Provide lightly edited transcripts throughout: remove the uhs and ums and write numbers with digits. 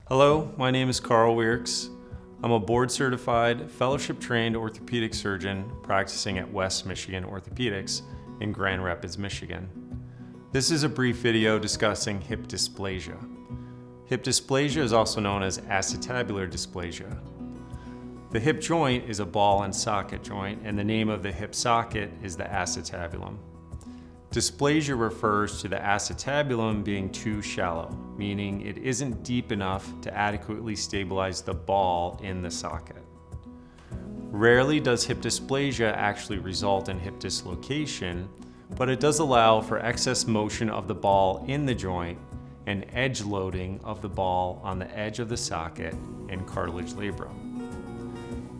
Hello, my name is Carl Wierks. I'm a board-certified, fellowship-trained orthopedic surgeon practicing at West Michigan Orthopedics in Grand Rapids, Michigan. This is a brief video discussing hip dysplasia. Hip dysplasia is also known as acetabular dysplasia. The hip joint is a ball and socket joint, and the name of the hip socket is the acetabulum. Dysplasia refers to the acetabulum being too shallow, meaning it isn't deep enough to adequately stabilize the ball in the socket. Rarely does hip dysplasia actually result in hip dislocation, but it does allow for excess motion of the ball in the joint and edge loading of the ball on the edge of the socket and cartilage labrum.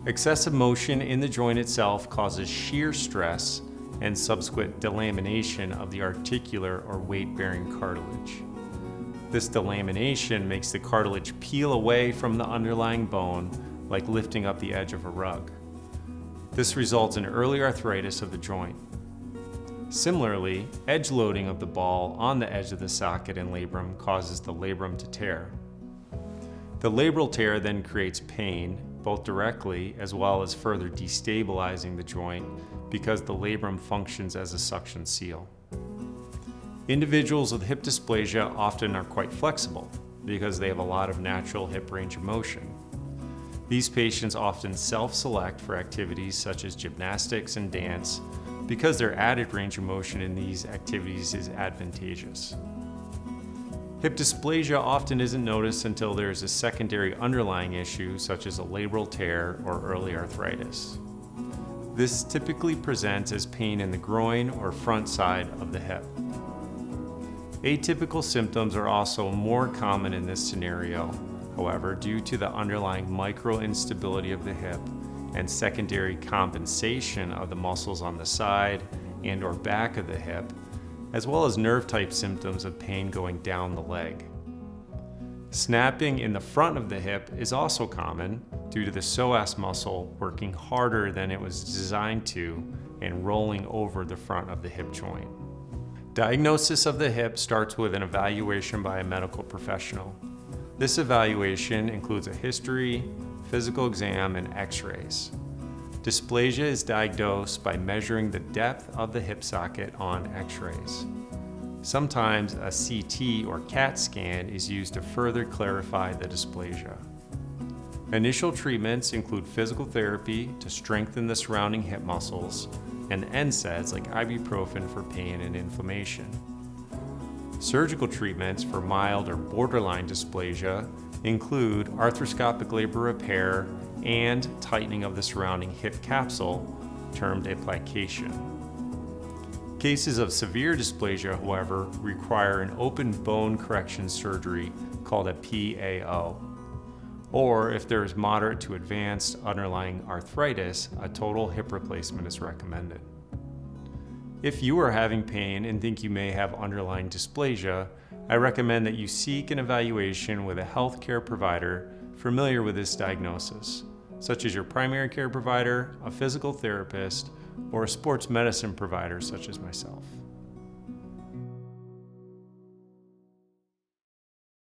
Excessive motion in the joint itself causes shear stress and subsequent delamination of the articular or weight-bearing cartilage. This delamination makes the cartilage peel away from the underlying bone, like lifting up the edge of a rug. This results in early arthritis of the joint. Similarly, edge loading of the ball on the edge of the socket and labrum causes the labrum to tear. The labral tear then creates pain, both directly as well as further destabilizing the joint because the labrum functions as a suction seal. Individuals with hip dysplasia often are quite flexible because they have a lot of natural hip range of motion. These patients often self-select for activities such as gymnastics and dance because their added range of motion in these activities is advantageous. Hip dysplasia often isn't noticed until there is a secondary underlying issue such as a labral tear or early arthritis. This typically presents as pain in the groin or front side of the hip. Atypical symptoms are also more common in this scenario, however, due to the underlying micro-instability of the hip and secondary compensation of the muscles on the side and or back of the hip, as well as nerve-type symptoms of pain going down the leg. Snapping in the front of the hip is also common due to the psoas muscle working harder than it was designed to and rolling over the front of the hip joint. Diagnosis of the hip starts with an evaluation by a medical professional. This evaluation includes a history, physical exam, and x-rays. Dysplasia is diagnosed by measuring the depth of the hip socket on x-rays. Sometimes a CT or CAT scan is used to further clarify the dysplasia. Initial treatments include physical therapy to strengthen the surrounding hip muscles and NSAIDs like ibuprofen for pain and inflammation. Surgical treatments for mild or borderline dysplasia include arthroscopic labral repair and tightening of the surrounding hip capsule, termed application. Cases of severe dysplasia, however, require an open bone correction surgery called a PAO. Or if there is moderate to advanced underlying arthritis, a total hip replacement is recommended. If you are having pain and think you may have underlying dysplasia, I recommend that you seek an evaluation with a healthcare provider familiar with this diagnosis, such as your primary care provider, a physical therapist, or a sports medicine provider such as myself.